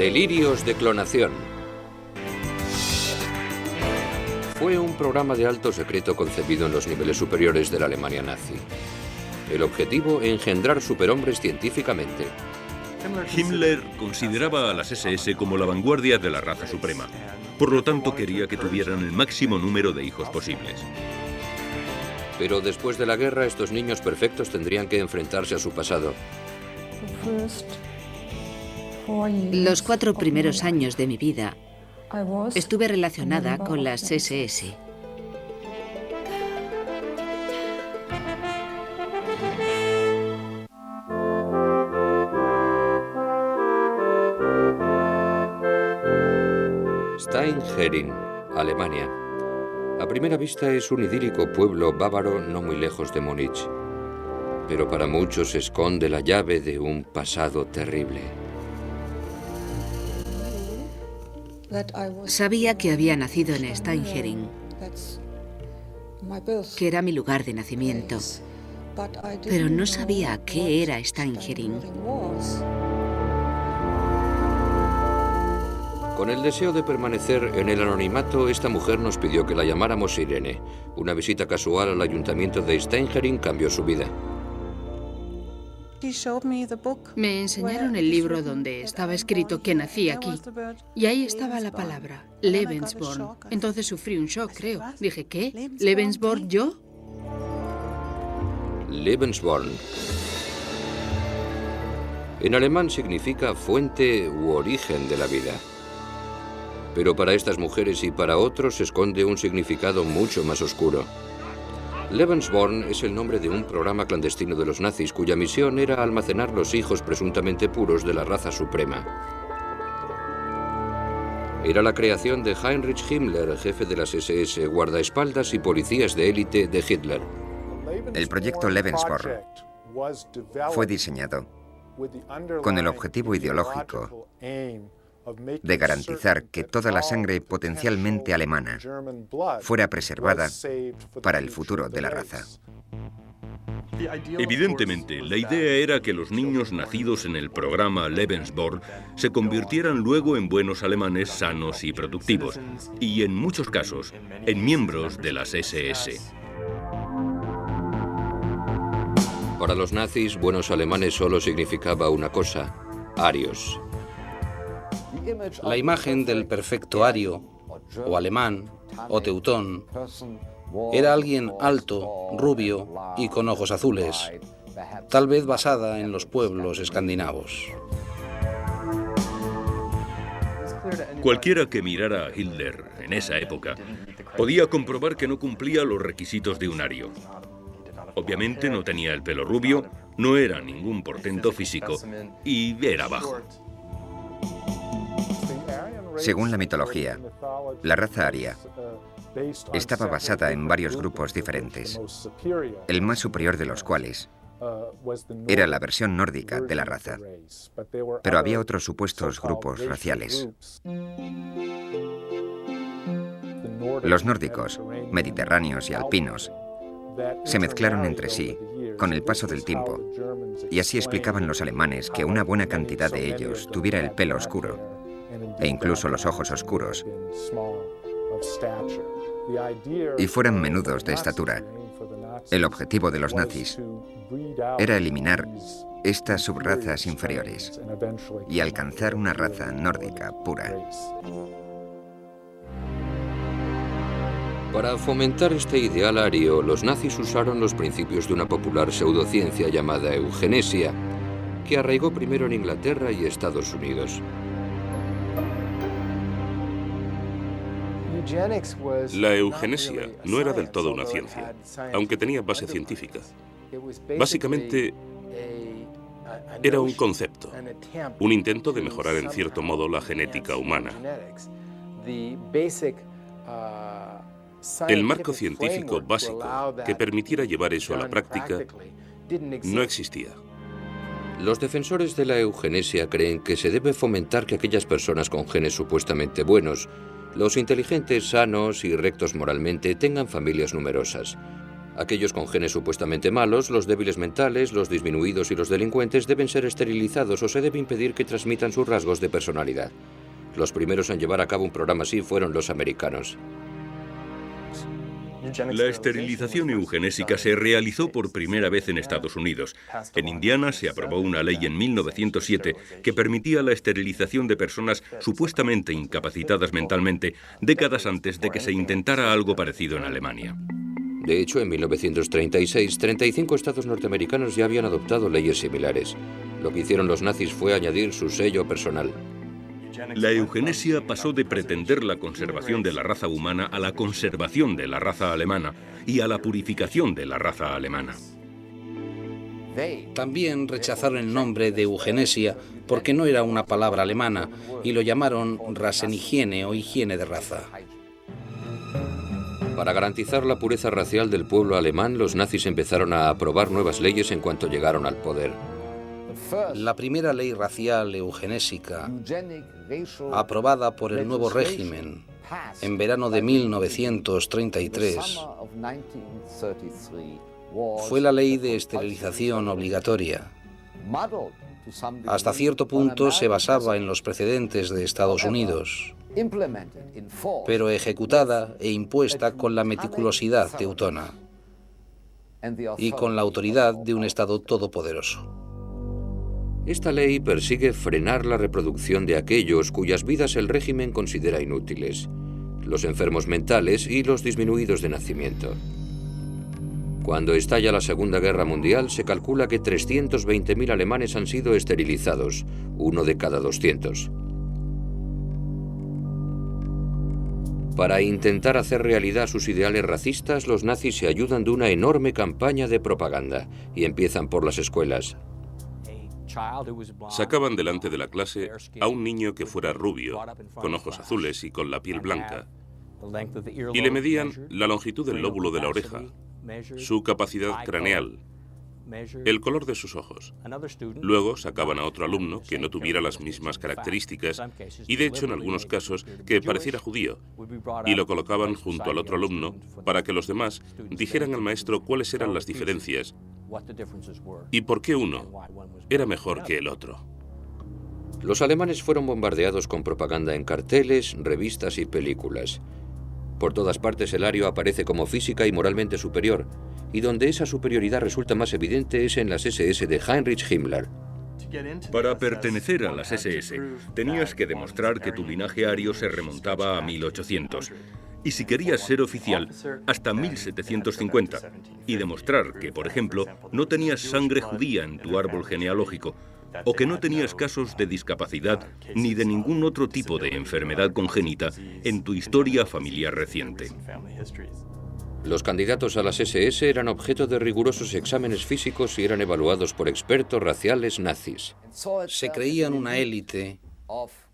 Delirios de clonación. Fue un programa de alto secreto concebido en los niveles superiores de la Alemania nazi. El objetivo, engendrar superhombres científicamente. Himmler consideraba a las SS como la vanguardia de la raza suprema. Por lo tanto, quería que tuvieran el máximo número de hijos posibles. Pero después de la guerra, estos niños perfectos tendrían que enfrentarse a su pasado. Los 4 primeros años de mi vida estuve relacionada con las SS. Steinherin, Alemania. A primera vista es un idílico pueblo bávaro no muy lejos de Múnich. Pero para muchos se esconde la llave de un pasado terrible. Sabía que había nacido en Steinherin, que era mi lugar de nacimiento, pero no sabía qué era Steinherin. Con el deseo de permanecer en el anonimato, esta mujer nos pidió que la llamáramos Irene. Una visita casual al ayuntamiento de Steinherin cambió su vida. Me enseñaron el libro donde estaba escrito que nací aquí. Y ahí estaba la palabra, Lebensborn. Entonces sufrí un shock, creo. Dije, ¿qué? ¿Lebensborn yo? Lebensborn. En alemán significa fuente u origen de la vida. Pero para estas mujeres y para otros se esconde un significado mucho más oscuro. Lebensborn es el nombre de un programa clandestino de los nazis cuya misión era almacenar los hijos presuntamente puros de la raza suprema. Era la creación de Heinrich Himmler, jefe de las SS, guardaespaldas y policías de élite de Hitler. El proyecto Lebensborn fue diseñado con el objetivo ideológico de garantizar que toda la sangre potencialmente alemana fuera preservada para el futuro de la raza. Evidentemente, la idea era que los niños nacidos en el programa Lebensborn se convirtieran luego en buenos alemanes sanos y productivos, y en muchos casos, en miembros de las SS. Para los nazis, buenos alemanes solo significaba una cosa: arios. La imagen del perfecto ario, o alemán, o teutón, era alguien alto, rubio y con ojos azules, tal vez basada en los pueblos escandinavos. Cualquiera que mirara a Hitler en esa época podía comprobar que no cumplía los requisitos de un ario. Obviamente no tenía el pelo rubio, no era ningún portento físico y era bajo. Según la mitología, la raza aria estaba basada en varios grupos diferentes, el más superior de los cuales era la versión nórdica de la raza. Pero había otros supuestos grupos raciales. Los nórdicos, mediterráneos y alpinos se mezclaron entre sí con el paso del tiempo, y así explicaban los alemanes que una buena cantidad de ellos tuviera el pelo oscuro e incluso los ojos oscuros, y fueran menudos de estatura. El objetivo de los nazis era eliminar estas subrazas inferiores y alcanzar una raza nórdica pura. Para fomentar este ideal ario, los nazis usaron los principios de una popular pseudociencia llamada eugenesia, que arraigó primero en Inglaterra y Estados Unidos. La eugenesia no era del todo una ciencia, aunque tenía base científica. Básicamente, era un concepto, un intento de mejorar en cierto modo la genética humana. El marco científico básico que permitiera llevar eso a la práctica no existía. Los defensores de la eugenesia creen que se debe fomentar que aquellas personas con genes supuestamente buenos, los inteligentes, sanos y rectos moralmente, tengan familias numerosas. Aquellos con genes supuestamente malos, los débiles mentales, los disminuidos y los delincuentes deben ser esterilizados o se debe impedir que transmitan sus rasgos de personalidad. Los primeros en llevar a cabo un programa así fueron los americanos. La esterilización eugenésica se realizó por primera vez en Estados Unidos. En Indiana se aprobó una ley en 1907 que permitía la esterilización de personas supuestamente incapacitadas mentalmente décadas antes de que se intentara algo parecido en Alemania. De hecho, en 1936, 35 estados norteamericanos ya habían adoptado leyes similares. Lo que hicieron los nazis fue añadir su sello personal. La eugenesia pasó de pretender la conservación de la raza humana a la conservación de la raza alemana y a la purificación de la raza alemana. También rechazaron el nombre de eugenesia porque no era una palabra alemana y lo llamaron Rassenhigiene o higiene de raza. Para garantizar la pureza racial del pueblo alemán, los nazis empezaron a aprobar nuevas leyes en cuanto llegaron al poder. La primera ley racial eugenésica, aprobada por el nuevo régimen en verano de 1933, fue la ley de esterilización obligatoria. Hasta cierto punto se basaba en los precedentes de Estados Unidos, pero ejecutada e impuesta con la meticulosidad teutona y con la autoridad de un Estado todopoderoso. Esta ley persigue frenar la reproducción de aquellos cuyas vidas el régimen considera inútiles, los enfermos mentales y los disminuidos de nacimiento. Cuando estalla la Segunda Guerra Mundial, se calcula que 320.000 alemanes han sido esterilizados, 1 de cada 200. Para intentar hacer realidad sus ideales racistas, los nazis se ayudan de una enorme campaña de propaganda y empiezan por las escuelas. Sacaban delante de la clase a un niño que fuera rubio, con ojos azules y con la piel blanca, y le medían la longitud del lóbulo de la oreja, su capacidad craneal, el color de sus ojos. Luego sacaban a otro alumno que no tuviera las mismas características y, de hecho, en algunos casos, que pareciera judío, y lo colocaban junto al otro alumno para que los demás dijeran al maestro cuáles eran las diferencias y por qué uno era mejor que el otro. Los alemanes fueron bombardeados con propaganda en carteles, revistas y películas. Por todas partes el ario aparece como física y moralmente superior, y donde esa superioridad resulta más evidente es en las SS de Heinrich Himmler. Para pertenecer a las SS, tenías que demostrar que tu linaje ario se remontaba a 1800. Y si querías ser oficial, hasta 1750. Y demostrar que, por ejemplo, no tenías sangre judía en tu árbol genealógico, o que no tenías casos de discapacidad ni de ningún otro tipo de enfermedad congénita en tu historia familiar reciente. Los candidatos a las SS eran objeto de rigurosos exámenes físicos y eran evaluados por expertos raciales nazis. Se creían una élite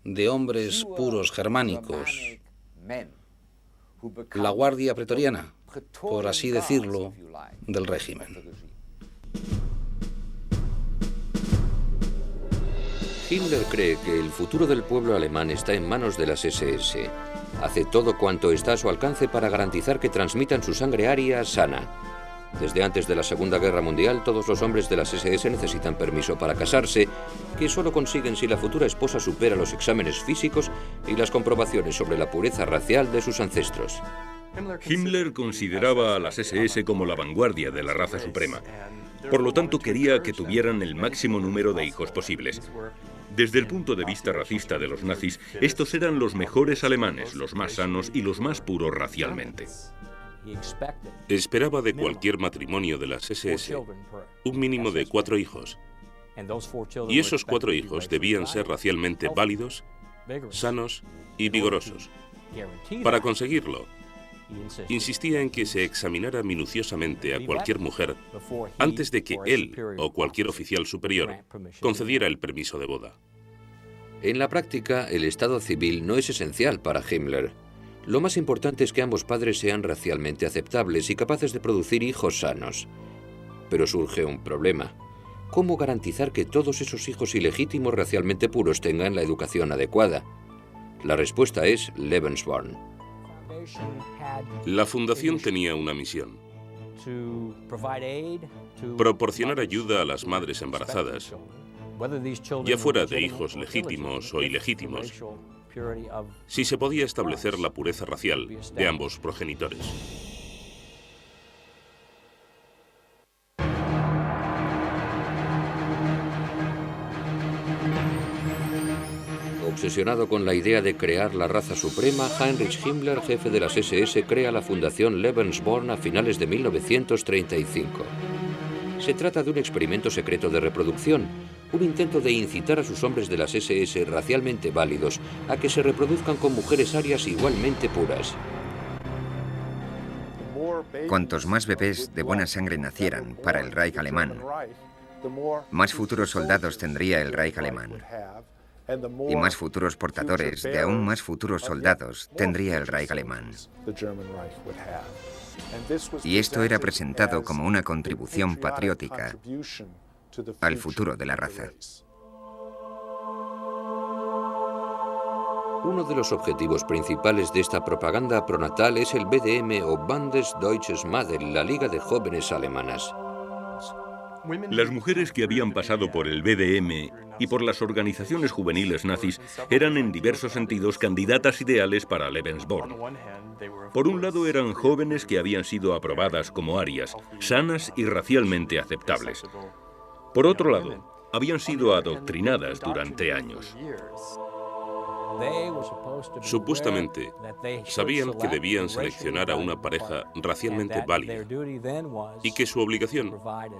de hombres puros germánicos, la guardia pretoriana, por así decirlo, del régimen. Himmler cree que el futuro del pueblo alemán está en manos de las SS. Hace todo cuanto está a su alcance para garantizar que transmitan su sangre aria sana. Desde antes de la Segunda Guerra Mundial, todos los hombres de las SS necesitan permiso para casarse, que solo consiguen si la futura esposa supera los exámenes físicos y las comprobaciones sobre la pureza racial de sus ancestros. Himmler consideraba a las SS como la vanguardia de la raza suprema. Por lo tanto, quería que tuvieran el máximo número de hijos posibles. Desde el punto de vista racista de los nazis, estos eran los mejores alemanes, los más sanos y los más puros racialmente. Esperaba de cualquier matrimonio de las SS un mínimo de 4 hijos. Y esos 4 hijos debían ser racialmente válidos, sanos y vigorosos. Para conseguirlo, insistía en que se examinara minuciosamente a cualquier mujer antes de que él o cualquier oficial superior concediera el permiso de boda. En la práctica, el estado civil no es esencial para Himmler. Lo más importante es que ambos padres sean racialmente aceptables y capaces de producir hijos sanos. Pero surge un problema. ¿Cómo garantizar que todos esos hijos ilegítimos racialmente puros tengan la educación adecuada? La respuesta es Lebensborn. La fundación tenía una misión: Proporcionar ayuda a las madres embarazadas, ya fuera de hijos legítimos o ilegítimos, si se podía establecer la pureza racial de ambos progenitores. Obsesionado con la idea de crear la raza suprema, Heinrich Himmler, jefe de las SS, crea la Fundación Lebensborn a finales de 1935. Se trata de un experimento secreto de reproducción, un intento de incitar a sus hombres de las SS racialmente válidos a que se reproduzcan con mujeres arias igualmente puras. Cuantos más bebés de buena sangre nacieran para el Reich alemán, más futuros soldados tendría el Reich alemán. Y más futuros portadores de aún más futuros soldados tendría el Reich alemán. Y esto era presentado como una contribución patriótica al futuro de la raza. Uno de los objetivos principales de esta propaganda pronatal es el BDM o Bundes Deutsches Mädel, la Liga de Jóvenes Alemanas. Las mujeres que habían pasado por el BDM y por las organizaciones juveniles nazis eran en diversos sentidos candidatas ideales para Lebensborn. Por un lado eran jóvenes que habían sido aprobadas como arias, sanas y racialmente aceptables. Por otro lado, habían sido adoctrinadas durante años. Supuestamente, sabían que debían seleccionar a una pareja racialmente válida y que su obligación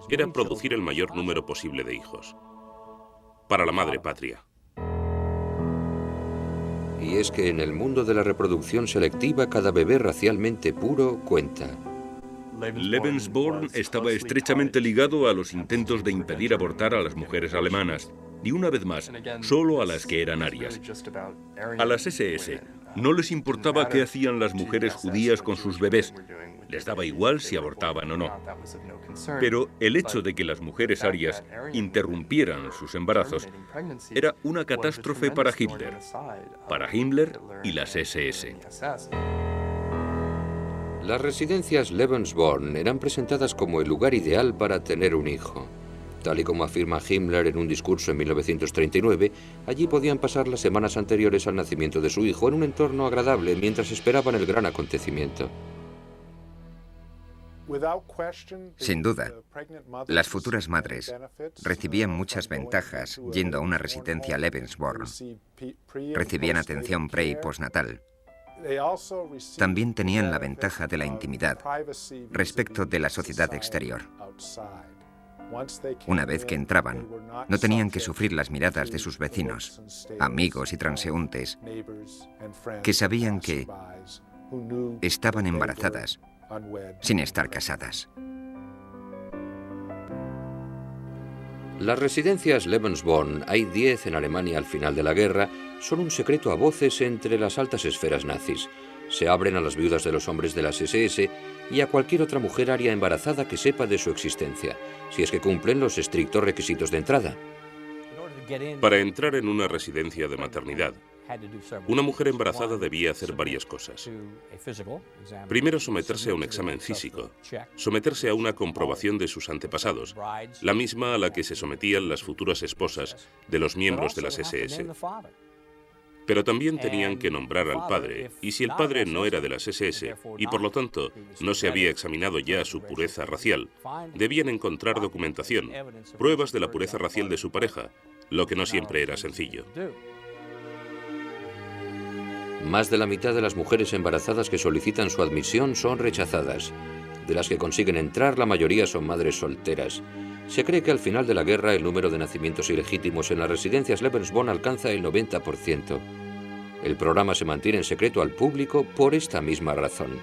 era producir el mayor número posible de hijos para la madre patria. Y es que en el mundo de la reproducción selectiva, cada bebé racialmente puro cuenta. Lebensborn estaba estrechamente ligado a los intentos de impedir abortar a las mujeres alemanas, y una vez más, solo a las que eran arias. A las SS no les importaba qué hacían las mujeres judías con sus bebés, les daba igual si abortaban o no. Pero el hecho de que las mujeres arias interrumpieran sus embarazos era una catástrofe para Himmler y las SS. Las residencias Lebensborn eran presentadas como el lugar ideal para tener un hijo. Tal y como afirma Himmler en un discurso en 1939, allí podían pasar las semanas anteriores al nacimiento de su hijo en un entorno agradable mientras esperaban el gran acontecimiento. Sin duda, las futuras madres recibían muchas ventajas yendo a una residencia Lebensborn. Recibían atención pre- y postnatal. También tenían la ventaja de la intimidad respecto de la sociedad exterior. Una vez que entraban, no tenían que sufrir las miradas de sus vecinos, amigos y transeúntes, que sabían que estaban embarazadas sin estar casadas. Las residencias Lebensborn, hay 10 en Alemania al final de la guerra, son un secreto a voces entre las altas esferas nazis. Se abren a las viudas de los hombres de las SS y a cualquier otra mujer aria embarazada que sepa de su existencia, si es que cumplen los estrictos requisitos de entrada. Para entrar en una residencia de maternidad, una mujer embarazada debía hacer varias cosas. Primero, someterse a un examen físico, someterse a una comprobación de sus antepasados, la misma a la que se sometían las futuras esposas de los miembros de las SS. Pero también tenían que nombrar al padre, y si el padre no era de las SS, y por lo tanto no se había examinado ya su pureza racial, debían encontrar documentación, pruebas de la pureza racial de su pareja, lo que no siempre era sencillo. Más de la mitad de las mujeres embarazadas que solicitan su admisión son rechazadas. De las que consiguen entrar, la mayoría son madres solteras. Se cree que al final de la guerra el número de nacimientos ilegítimos en las residencias Lebensborn alcanza el 90%. El programa se mantiene en secreto al público por esta misma razón.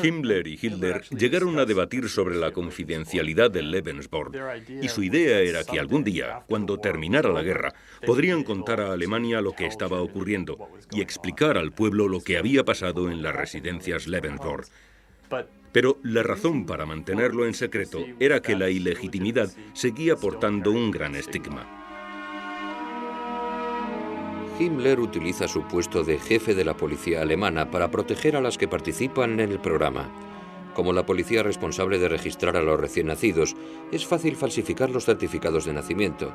Himmler y Hitler llegaron a debatir sobre la confidencialidad del Lebensborn, y su idea era que algún día, cuando terminara la guerra, podrían contar a Alemania lo que estaba ocurriendo y explicar al pueblo lo que había pasado en las residencias Lebensborn. Pero la razón para mantenerlo en secreto era que la ilegitimidad seguía portando un gran estigma. Himmler utiliza su puesto de jefe de la policía alemana para proteger a las que participan en el programa. Como la policía responsable de registrar a los recién nacidos, es fácil falsificar los certificados de nacimiento.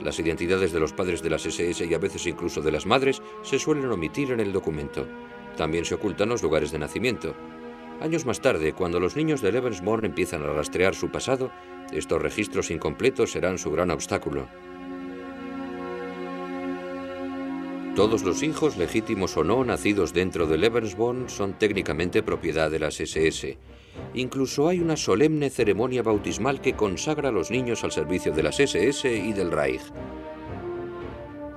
Las identidades de los padres de las SS y a veces incluso de las madres se suelen omitir en el documento. También se ocultan los lugares de nacimiento. Años más tarde, cuando los niños de Lebensborn empiezan a rastrear su pasado, estos registros incompletos serán su gran obstáculo. Todos los hijos, legítimos o no, nacidos dentro de Lebensborn son técnicamente propiedad de las SS. Incluso hay una solemne ceremonia bautismal que consagra a los niños al servicio de las SS y del Reich.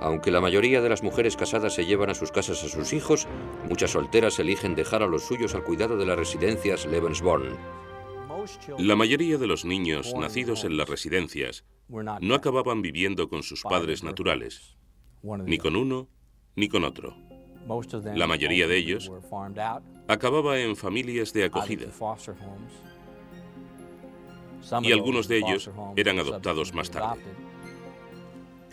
Aunque la mayoría de las mujeres casadas se llevan a sus casas a sus hijos, muchas solteras eligen dejar a los suyos al cuidado de las residencias Lebensborn. La mayoría de los niños nacidos en las residencias no acababan viviendo con sus padres naturales, ni con uno ni con otro. La mayoría de ellos acababa en familias de acogida, y algunos de ellos eran adoptados más tarde.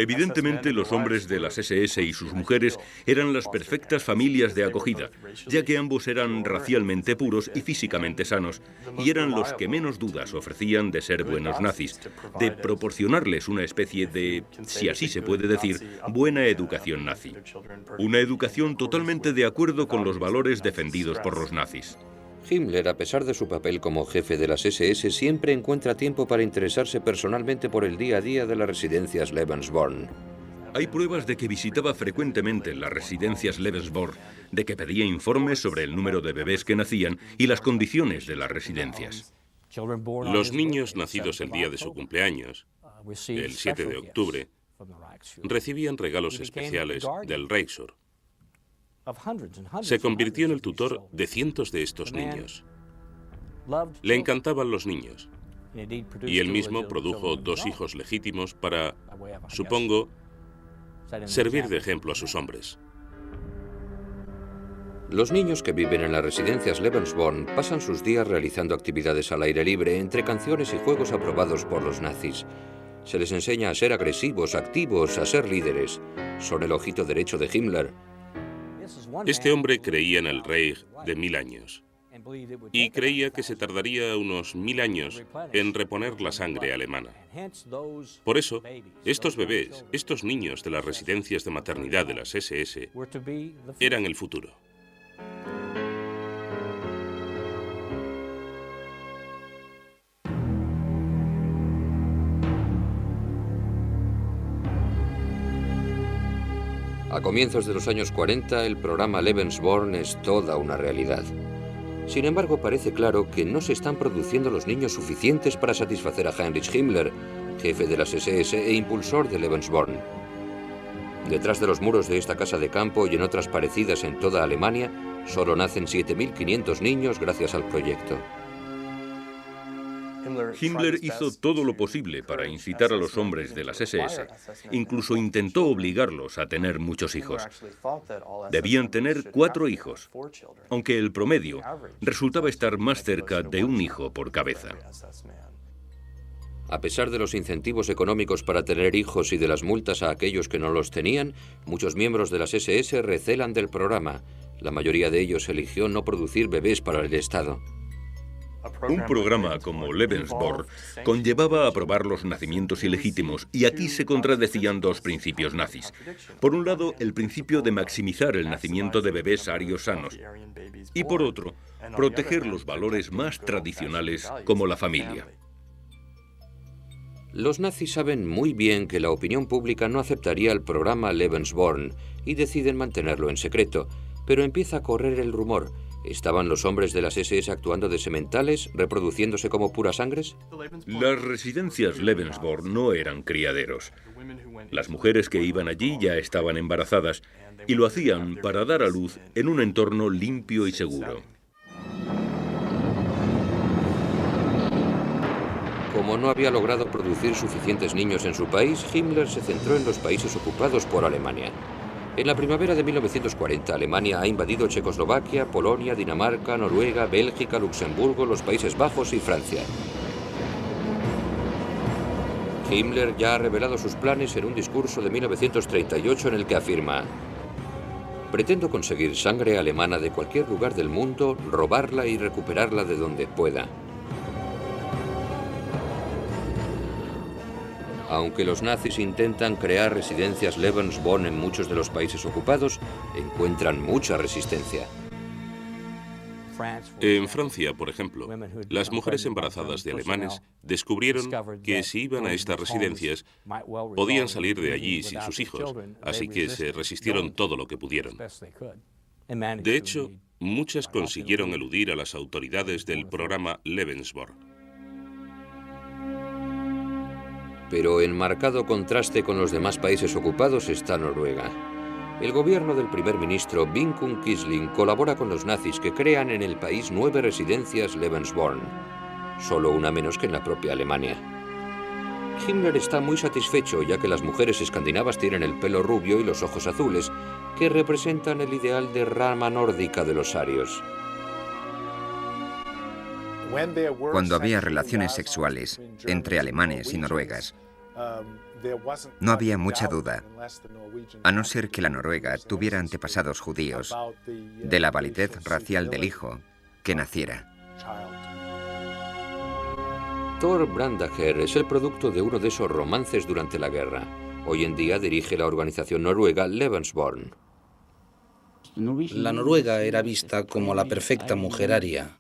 Evidentemente, los hombres de las SS y sus mujeres eran las perfectas familias de acogida, ya que ambos eran racialmente puros y físicamente sanos, y eran los que menos dudas ofrecían de ser buenos nazis, de proporcionarles una especie de, si así se puede decir, buena educación nazi. Una educación totalmente de acuerdo con los valores defendidos por los nazis. Himmler, a pesar de su papel como jefe de las SS, siempre encuentra tiempo para interesarse personalmente por el día a día de las residencias Lebensborn. Hay pruebas de que visitaba frecuentemente las residencias Lebensborn, de que pedía informes sobre el número de bebés que nacían y las condiciones de las residencias. Los niños nacidos el día de su cumpleaños, el 7 de octubre, recibían regalos especiales del Reichsur. Se convirtió en el tutor de cientos de estos niños. Le encantaban los niños, y él mismo produjo 2 hijos legítimos para, supongo, servir de ejemplo a sus hombres. Los niños que viven en las residencias Lebensborn pasan sus días realizando actividades al aire libre entre canciones y juegos aprobados por los nazis. Se les enseña a ser agresivos, activos, a ser líderes. Son el ojito derecho de Himmler. Este hombre creía en el Reich de 1000 años y creía que se tardaría unos 1000 años en reponer la sangre alemana. Por eso, estos bebés, estos niños de las residencias de maternidad de las SS, eran el futuro. A comienzos de los años 40, el programa Lebensborn es toda una realidad. Sin embargo, parece claro que no se están produciendo los niños suficientes para satisfacer a Heinrich Himmler, jefe de las SS e impulsor de Lebensborn. Detrás de los muros de esta casa de campo y en otras parecidas en toda Alemania, solo nacen 7.500 niños gracias al proyecto. Himmler hizo todo lo posible para incitar a los hombres de las SS. Incluso intentó obligarlos a tener muchos hijos. Debían tener 4 hijos, aunque el promedio resultaba estar más cerca de 1 hijo por cabeza. A pesar de los incentivos económicos para tener hijos y de las multas a aquellos que no los tenían, muchos miembros de las SS recelan del programa. La mayoría de ellos eligió no producir bebés para el Estado. Un programa como Lebensborn conllevaba aprobar los nacimientos ilegítimos, y aquí se contradecían 2 principios nazis. Por un lado, el principio de maximizar el nacimiento de bebés arios sanos, y por otro, proteger los valores más tradicionales como la familia. Los nazis saben muy bien que la opinión pública no aceptaría el programa Lebensborn y deciden mantenerlo en secreto, pero empieza a correr el rumor. ¿Estaban los hombres de las SS actuando de sementales, reproduciéndose como puras sangres? Las residencias Lebensborn no eran criaderos. Las mujeres que iban allí ya estaban embarazadas y lo hacían para dar a luz en un entorno limpio y seguro. Como no había logrado producir suficientes niños en su país, Himmler se centró en los países ocupados por Alemania. En la primavera de 1940, Alemania ha invadido Checoslovaquia, Polonia, Dinamarca, Noruega, Bélgica, Luxemburgo, los Países Bajos y Francia. Himmler ya ha revelado sus planes en un discurso de 1938 en el que afirma: pretendo conseguir sangre alemana de cualquier lugar del mundo, robarla y recuperarla de donde pueda. Aunque los nazis intentan crear residencias Lebensborn en muchos de los países ocupados, encuentran mucha resistencia. En Francia, por ejemplo, las mujeres embarazadas de alemanes descubrieron que si iban a estas residencias podían salir de allí sin sus hijos, así que se resistieron todo lo que pudieron. De hecho, muchas consiguieron eludir a las autoridades del programa Lebensborn. Pero en marcado contraste con los demás países ocupados está Noruega. El gobierno del primer ministro Vidkun Quisling colabora con los nazis que crean en el país 9 residencias Lebensborn, solo una menos que en la propia Alemania. Himmler está muy satisfecho ya que las mujeres escandinavas tienen el pelo rubio y los ojos azules, que representan el ideal de rama nórdica de los arios. Cuando había relaciones sexuales entre alemanes y noruegas, no había mucha duda, a no ser que la Noruega tuviera antepasados judíos, de la validez racial del hijo que naciera. Thor Brandager es el producto de uno de esos romances durante la guerra. Hoy en día dirige la organización noruega Lebensborn. La Noruega era vista como la perfecta mujer aria.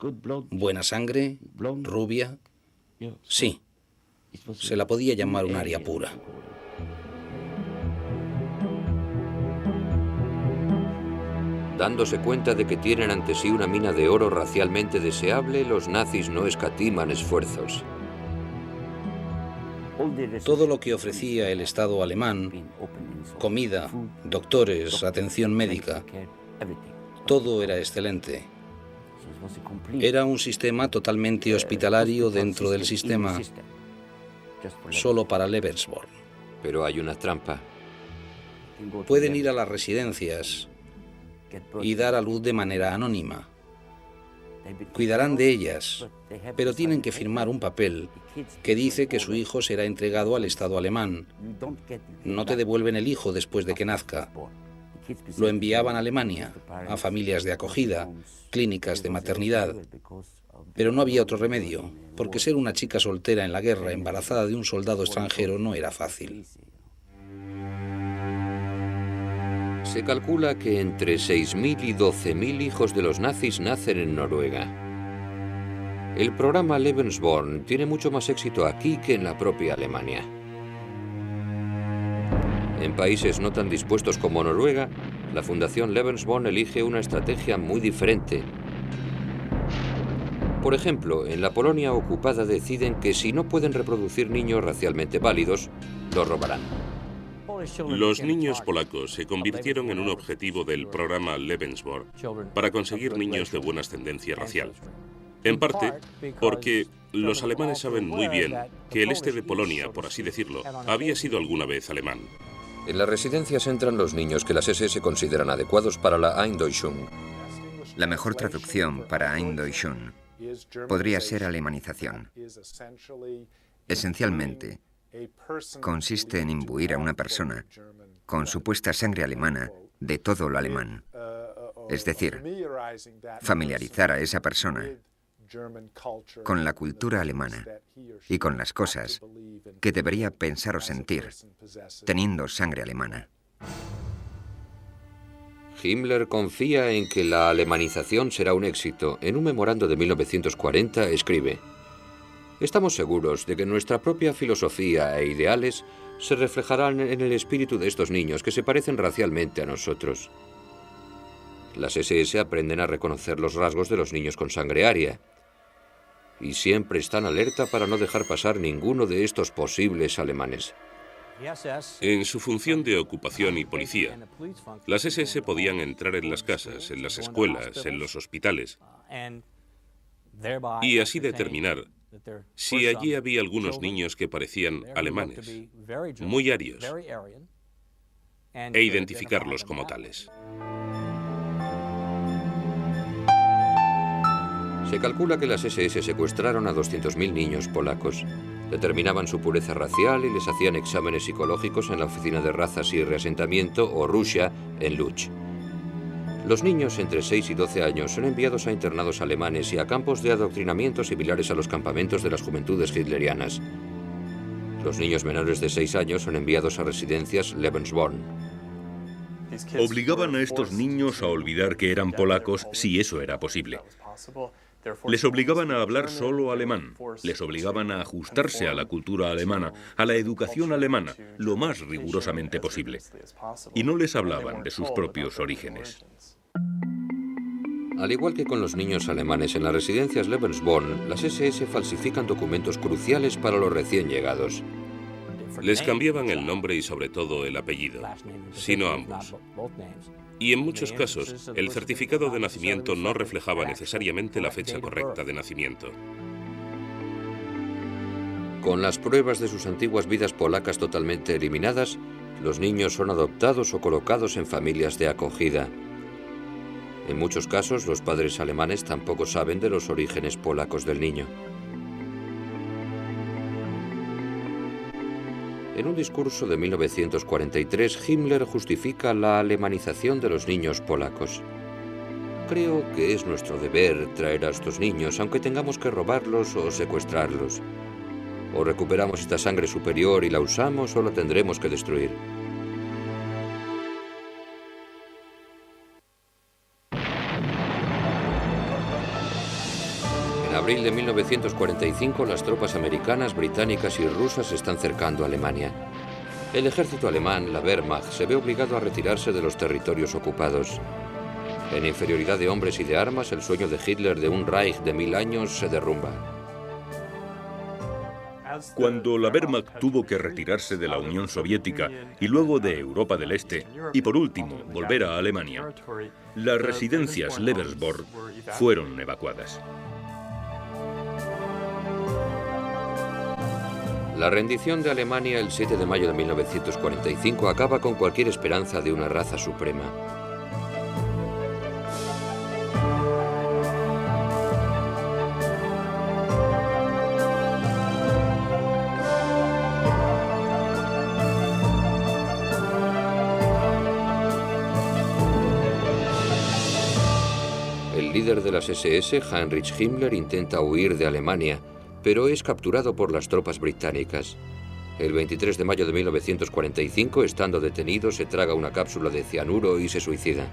Buena sangre, rubia. Sí, se la podía llamar un aria pura. Dándose cuenta de que tienen ante sí una mina de oro racialmente deseable, los nazis no escatiman esfuerzos. Todo lo que ofrecía el Estado alemán, comida, doctores, atención médica, todo era excelente. Era un sistema totalmente hospitalario dentro del sistema, solo para Lebensborn. Pero hay una trampa. Pueden ir a las residencias y dar a luz de manera anónima. Cuidarán de ellas, pero tienen que firmar un papel que dice que su hijo será entregado al Estado alemán. No te devuelven el hijo después de que nazca. Lo enviaban a Alemania, a familias de acogida, clínicas de maternidad. Pero no había otro remedio, porque ser una chica soltera en la guerra, embarazada de un soldado extranjero, no era fácil. Se calcula que entre 6.000 y 12.000 hijos de los nazis nacen en Noruega. El programa Lebensborn tiene mucho más éxito aquí que en la propia Alemania. En países no tan dispuestos como Noruega, la Fundación Lebensborn elige una estrategia muy diferente. Por ejemplo, en la Polonia ocupada deciden que si no pueden reproducir niños racialmente válidos, los robarán. Los niños polacos se convirtieron en un objetivo del programa Lebensborn para conseguir niños de buena ascendencia racial. En parte porque los alemanes saben muy bien que el este de Polonia, por así decirlo, había sido alguna vez alemán. En las residencias entran los niños que las SS consideran adecuados para la Eindeutschung. La mejor traducción para Eindeutschung podría ser alemanización. Esencialmente, consiste en imbuir a una persona con supuesta sangre alemana de todo lo alemán. Es decir, familiarizar a esa persona con la cultura alemana y con las cosas que debería pensar o sentir teniendo sangre alemana. Himmler confía en que la alemanización será un éxito. En un memorando de 1940 escribe: estamos seguros de que nuestra propia filosofía e ideales se reflejarán en el espíritu de estos niños que se parecen racialmente a nosotros. Las SS aprenden a reconocer los rasgos de los niños con sangre aria y siempre están alerta para no dejar pasar ninguno de estos posibles alemanes. En su función de ocupación y policía, las SS podían entrar en las casas, en las escuelas, en los hospitales y así determinar si allí había algunos niños que parecían alemanes, muy arios, e identificarlos como tales. Se calcula que las SS secuestraron a 200.000 niños polacos. Determinaban su pureza racial y les hacían exámenes psicológicos en la Oficina de Razas y Reasentamiento, o Rusia, en Lutsk. Los niños entre 6 y 12 años son enviados a internados alemanes y a campos de adoctrinamiento similares a los campamentos de las juventudes hitlerianas. Los niños menores de 6 años son enviados a residencias Lebensborn. Obligaban a estos niños a olvidar que eran polacos si eso era posible. Les obligaban a hablar solo alemán, les obligaban a ajustarse a la cultura alemana, a la educación alemana, lo más rigurosamente posible. Y no les hablaban de sus propios orígenes. Al igual que con los niños alemanes en las residencias Lebensborn, las SS falsifican documentos cruciales para los recién llegados. Les cambiaban el nombre y sobre todo el apellido, sino ambos. Y en muchos casos, el certificado de nacimiento no reflejaba necesariamente la fecha correcta de nacimiento. Con las pruebas de sus antiguas vidas polacas totalmente eliminadas, los niños son adoptados o colocados en familias de acogida. En muchos casos, los padres alemanes tampoco saben de los orígenes polacos del niño. En un discurso de 1943, Himmler justifica la alemanización de los niños polacos. Creo que es nuestro deber traer a estos niños, aunque tengamos que robarlos o secuestrarlos. O recuperamos esta sangre superior y la usamos, o la tendremos que destruir. En abril de 1945, las tropas americanas, británicas y rusas se están cercando a Alemania. El ejército alemán, la Wehrmacht, se ve obligado a retirarse de los territorios ocupados. En inferioridad de hombres y de armas, el sueño de Hitler de un Reich de 1000 años se derrumba. Cuando la Wehrmacht tuvo que retirarse de la Unión Soviética y luego de Europa del Este, y por último volver a Alemania, las residencias Lebensborn fueron evacuadas. La rendición de Alemania el 7 de mayo de 1945 acaba con cualquier esperanza de una raza suprema. El líder de las SS, Heinrich Himmler, intenta huir de Alemania, pero es capturado por las tropas británicas. El 23 de mayo de 1945, estando detenido, se traga una cápsula de cianuro y se suicida.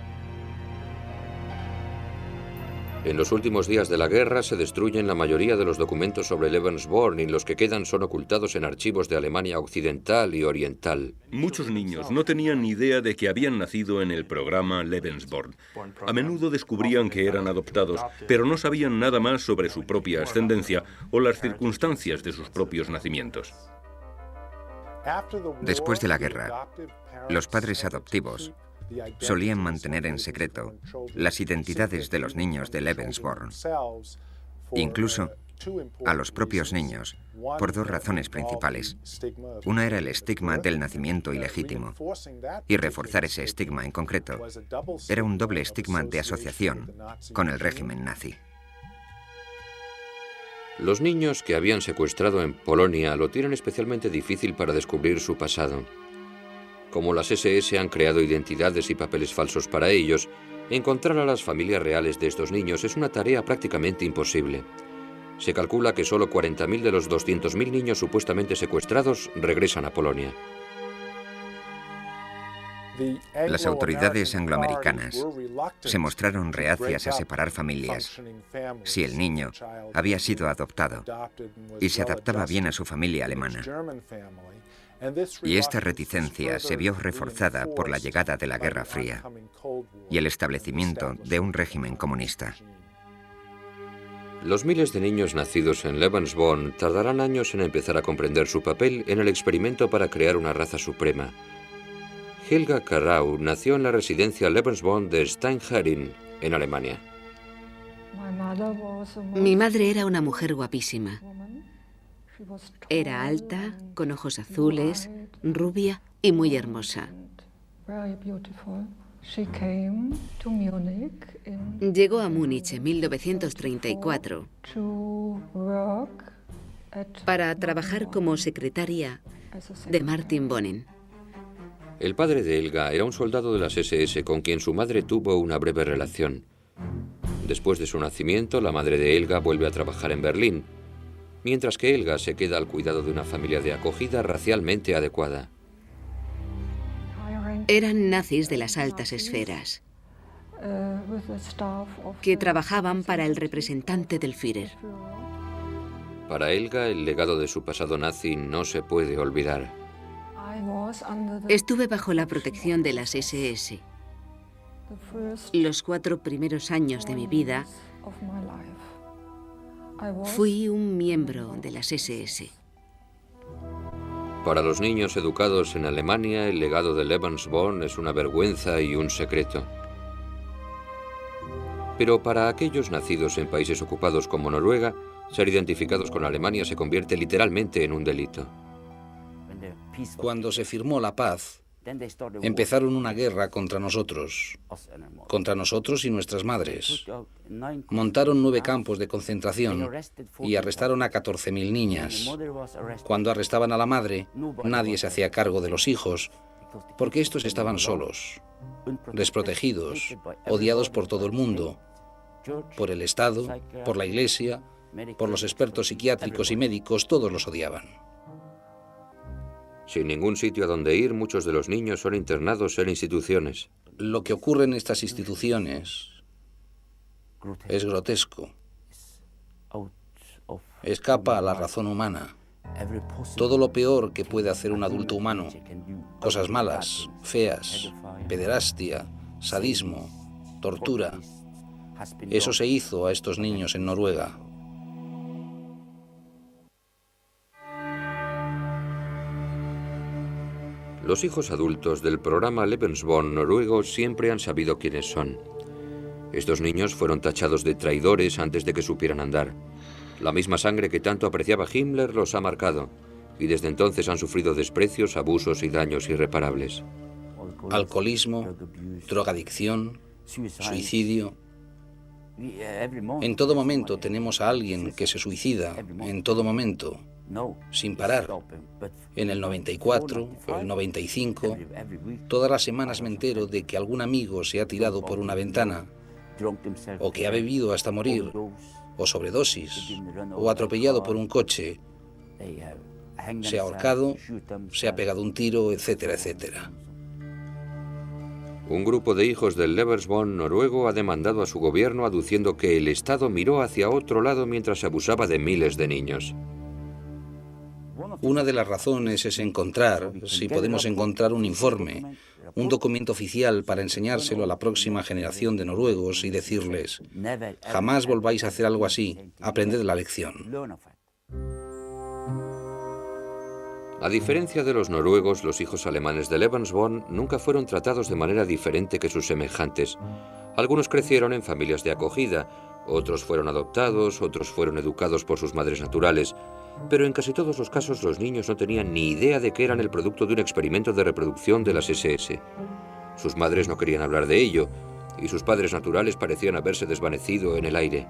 En los últimos días de la guerra se destruyen la mayoría de los documentos sobre Lebensborn y los que quedan son ocultados en archivos de Alemania Occidental y Oriental. Muchos niños no tenían ni idea de que habían nacido en el programa Lebensborn. A menudo descubrían que eran adoptados, pero no sabían nada más sobre su propia ascendencia o las circunstancias de sus propios nacimientos. Después de la guerra, los padres adoptivos solían mantener en secreto las identidades de los niños de Lebensborn, incluso a los propios niños, por dos razones principales. Una era el estigma del nacimiento ilegítimo, y reforzar ese estigma en concreto era un doble estigma de asociación con el régimen nazi. Los niños que habían secuestrado en Polonia lo tienen especialmente difícil para descubrir su pasado. Como las SS han creado identidades y papeles falsos para ellos, encontrar a las familias reales de estos niños es una tarea prácticamente imposible. Se calcula que solo 40.000 de los 200.000 niños supuestamente secuestrados regresan a Polonia. Las autoridades angloamericanas se mostraron reacias a separar familias si el niño había sido adoptado y se adaptaba bien a su familia alemana. Y esta reticencia se vio reforzada por la llegada de la Guerra Fría y el establecimiento de un régimen comunista. Los miles de niños nacidos en Lebensborn tardarán años en empezar a comprender su papel en el experimento para crear una raza suprema. Helga Karau nació en la residencia Lebensborn de Steinherin, en Alemania. Mi madre era una mujer guapísima. Era alta, con ojos azules, rubia y muy hermosa. Llegó a Múnich en 1934 para trabajar como secretaria de Martin Bonin. El padre de Helga era un soldado de las SS con quien su madre tuvo una breve relación. Después de su nacimiento, la madre de Helga vuelve a trabajar en Berlín, mientras que Helga se queda al cuidado de una familia de acogida racialmente adecuada. Eran nazis de las altas esferas, que trabajaban para el representante del Führer. Para Helga, el legado de su pasado nazi no se puede olvidar. Estuve bajo la protección de las SS. Los 4 primeros años de mi vida, fui un miembro de las SS. Para los niños educados en Alemania, el legado de Lebensborn es una vergüenza y un secreto. Pero para aquellos nacidos en países ocupados como Noruega, ser identificados con Alemania se convierte literalmente en un delito. Cuando se firmó la paz, empezaron una guerra contra nosotros y nuestras madres. Montaron 9 campos de concentración y arrestaron a 14.000 niñas. Cuando arrestaban a la madre, nadie se hacía cargo de los hijos, porque estos estaban solos, desprotegidos, odiados por todo el mundo, por el Estado, por la Iglesia, por los expertos psiquiátricos y médicos, todos los odiaban. Sin ningún sitio a donde ir, muchos de los niños son internados en instituciones. Lo que ocurre en estas instituciones es grotesco. Escapa a la razón humana. Todo lo peor que puede hacer un adulto humano, cosas malas, feas, pederastia, sadismo, tortura, eso se hizo a estos niños en Noruega. Los hijos adultos del programa Lebensborn noruego siempre han sabido quiénes son. Estos niños fueron tachados de traidores antes de que supieran andar. La misma sangre que tanto apreciaba Himmler los ha marcado, y desde entonces han sufrido desprecios, abusos y daños irreparables. Alcoholismo, drogadicción, suicidio. En todo momento tenemos a alguien que se suicida, en todo momento, sin parar. En el 94, el 95, todas las semanas me entero de que algún amigo se ha tirado por una ventana, o que ha bebido hasta morir, o sobredosis, o atropellado por un coche, se ha ahorcado, se ha pegado un tiro, etcétera, etcétera. Un grupo de hijos del Lebensborn noruego ha demandado a su gobierno aduciendo que el Estado miró hacia otro lado mientras abusaba de miles de niños. Una de las razones es encontrar, si podemos encontrar un informe, un documento oficial para enseñárselo a la próxima generación de noruegos y decirles: jamás volváis a hacer algo así, aprended la lección. A diferencia de los noruegos, los hijos alemanes de Lebensborn nunca fueron tratados de manera diferente que sus semejantes. Algunos crecieron en familias de acogida, otros fueron adoptados, otros fueron educados por sus madres naturales, pero en casi todos los casos los niños no tenían ni idea de que eran el producto de un experimento de reproducción de las SS. Sus madres no querían hablar de ello, y sus padres naturales parecían haberse desvanecido en el aire.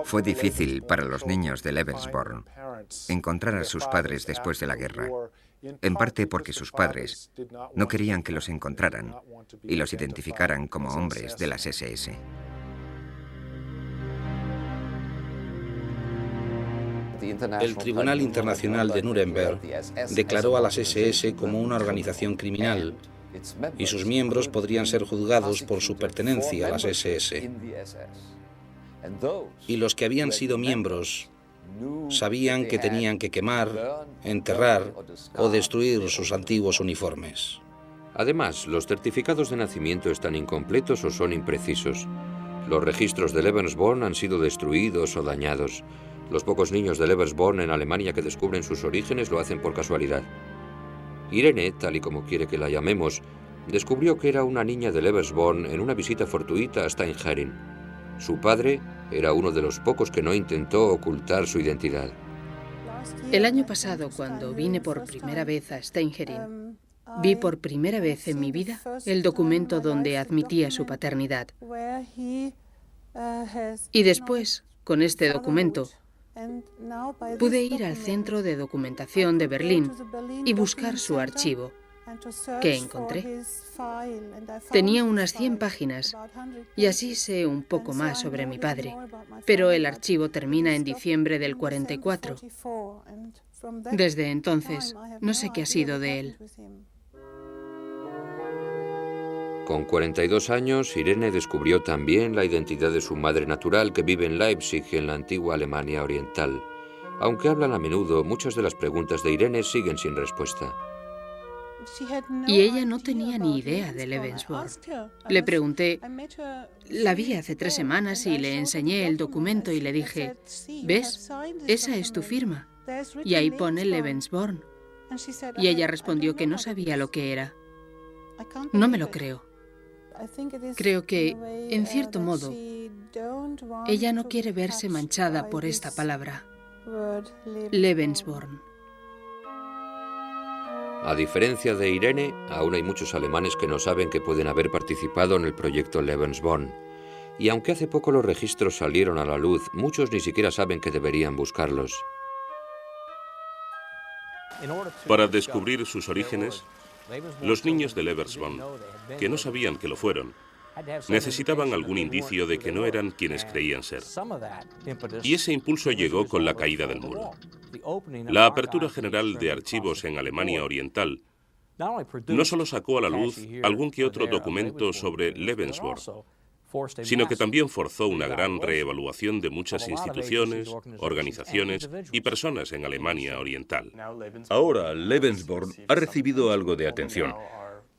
Fue difícil para los niños de Lebensborn encontrar a sus padres después de la guerra, en parte porque sus padres no querían que los encontraran y los identificaran como hombres de las SS. El Tribunal Internacional de Nuremberg declaró a las SS como una organización criminal y sus miembros podrían ser juzgados por su pertenencia a las SS. Y los que habían sido miembros sabían que tenían que quemar, enterrar o destruir sus antiguos uniformes. Además, los certificados de nacimiento están incompletos o son imprecisos. Los registros de Lebensborn han sido destruidos o dañados. Los pocos niños de Lebensborn en Alemania que descubren sus orígenes lo hacen por casualidad. Irene, tal y como quiere que la llamemos, descubrió que era una niña de Lebensborn en una visita fortuita a Steinherin. Su padre era uno de los pocos que no intentó ocultar su identidad. El año pasado, cuando vine por primera vez a Steinherin, vi por primera vez en mi vida el documento donde admitía su paternidad. Y después, con este documento, Pude ir al Centro de Documentación de Berlín y buscar su archivo, que encontré. Tenía unas 100 páginas y así sé un poco más sobre mi padre, pero el archivo termina en diciembre del 44. Desde entonces, no sé qué ha sido de él. Con 42 años, Irene descubrió también la identidad de su madre natural, que vive en Leipzig, en la antigua Alemania Oriental. Aunque hablan a menudo, muchas de las preguntas de Irene siguen sin respuesta. Y ella no tenía ni idea de Lebensborn. Le pregunté, la vi hace 3 semanas y le enseñé el documento y le dije, ¿ves? Esa es tu firma. Y ahí pone Lebensborn. Y ella respondió que no sabía lo que era. No me lo creo. Creo que, en cierto modo, ella no quiere verse manchada por esta palabra. Lebensborn. A diferencia de Irene, aún hay muchos alemanes que no saben que pueden haber participado en el proyecto Lebensborn. Y aunque hace poco los registros salieron a la luz, muchos ni siquiera saben que deberían buscarlos. Para descubrir sus orígenes, los niños de Lebensborn, que no sabían que lo fueron, necesitaban algún indicio de que no eran quienes creían ser. Y ese impulso llegó con la caída del muro. La apertura general de archivos en Alemania Oriental no solo sacó a la luz algún que otro documento sobre Lebensborn, sino que también forzó una gran reevaluación de muchas instituciones, organizaciones y personas en Alemania Oriental. Ahora, Lebensborn ha recibido algo de atención.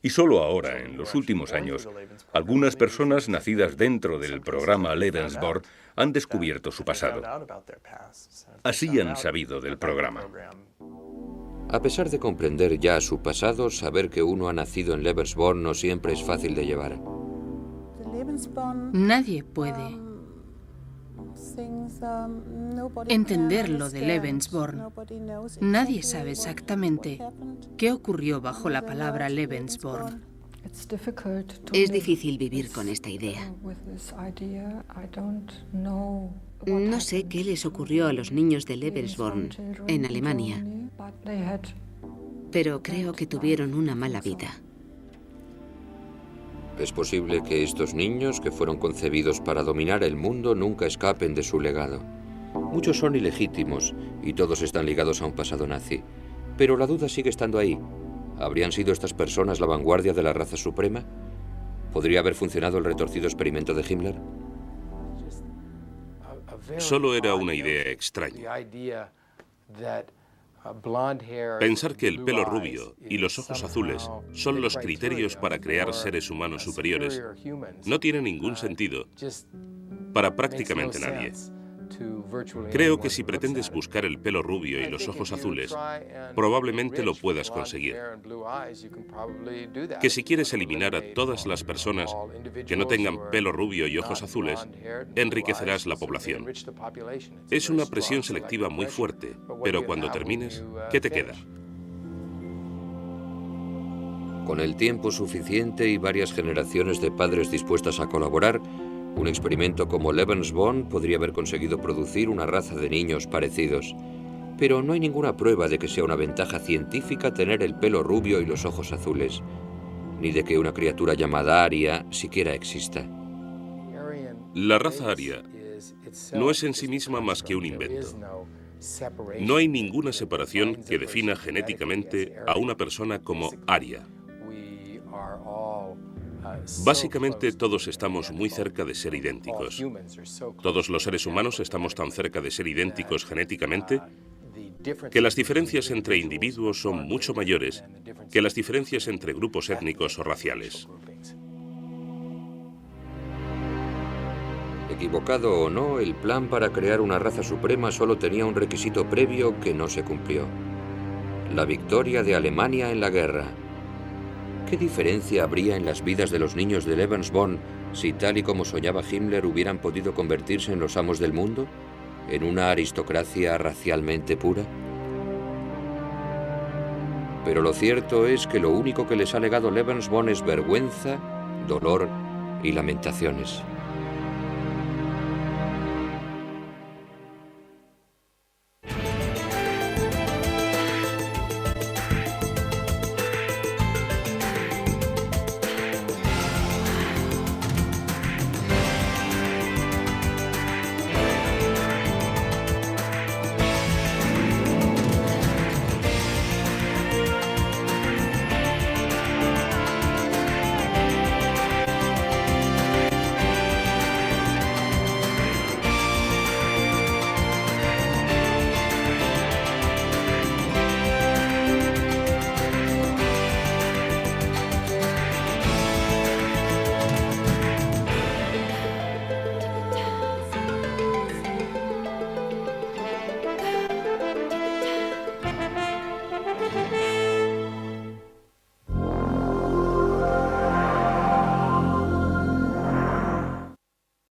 Y solo ahora, en los últimos años, algunas personas nacidas dentro del programa Lebensborn han descubierto su pasado. Así han sabido del programa. A pesar de comprender ya su pasado, saber que uno ha nacido en Lebensborn no siempre es fácil de llevar. Nadie puede entender lo de Lebensborn. Nadie sabe exactamente qué ocurrió bajo la palabra Lebensborn. Es difícil vivir con esta idea. No sé qué les ocurrió a los niños de Lebensborn en Alemania, pero creo que tuvieron una mala vida. Es posible que estos niños, que fueron concebidos para dominar el mundo, nunca escapen de su legado. Muchos son ilegítimos y todos están ligados a un pasado nazi. Pero la duda sigue estando ahí. ¿Habrían sido estas personas la vanguardia de la raza suprema? ¿Podría haber funcionado el retorcido experimento de Himmler? Solo era una idea extraña. Pensar que el pelo rubio y los ojos azules son los criterios para crear seres humanos superiores no tiene ningún sentido para prácticamente nadie. Creo que si pretendes buscar el pelo rubio y los ojos azules, probablemente lo puedas conseguir. Que si quieres eliminar a todas las personas que no tengan pelo rubio y ojos azules, enriquecerás la población. Es una presión selectiva muy fuerte, pero cuando termines, ¿qué te queda? Con el tiempo suficiente y varias generaciones de padres dispuestas a colaborar, un experimento como Lebensborn podría haber conseguido producir una raza de niños parecidos. Pero no hay ninguna prueba de que sea una ventaja científica tener el pelo rubio y los ojos azules, ni de que una criatura llamada Aria siquiera exista. La raza aria no es en sí misma más que un invento. No hay ninguna separación que defina genéticamente a una persona como aria. Básicamente todos estamos muy cerca de ser idénticos. Todos los seres humanos estamos tan cerca de ser idénticos genéticamente que las diferencias entre individuos son mucho mayores que las diferencias entre grupos étnicos o raciales. Equivocado o no, el plan para crear una raza suprema solo tenía un requisito previo que no se cumplió: la victoria de Alemania en la guerra. ¿Qué diferencia habría en las vidas de los niños de Lebensborn si, tal y como soñaba Himmler, hubieran podido convertirse en los amos del mundo? ¿En una aristocracia racialmente pura? Pero lo cierto es que lo único que les ha legado Lebensborn es vergüenza, dolor y lamentaciones.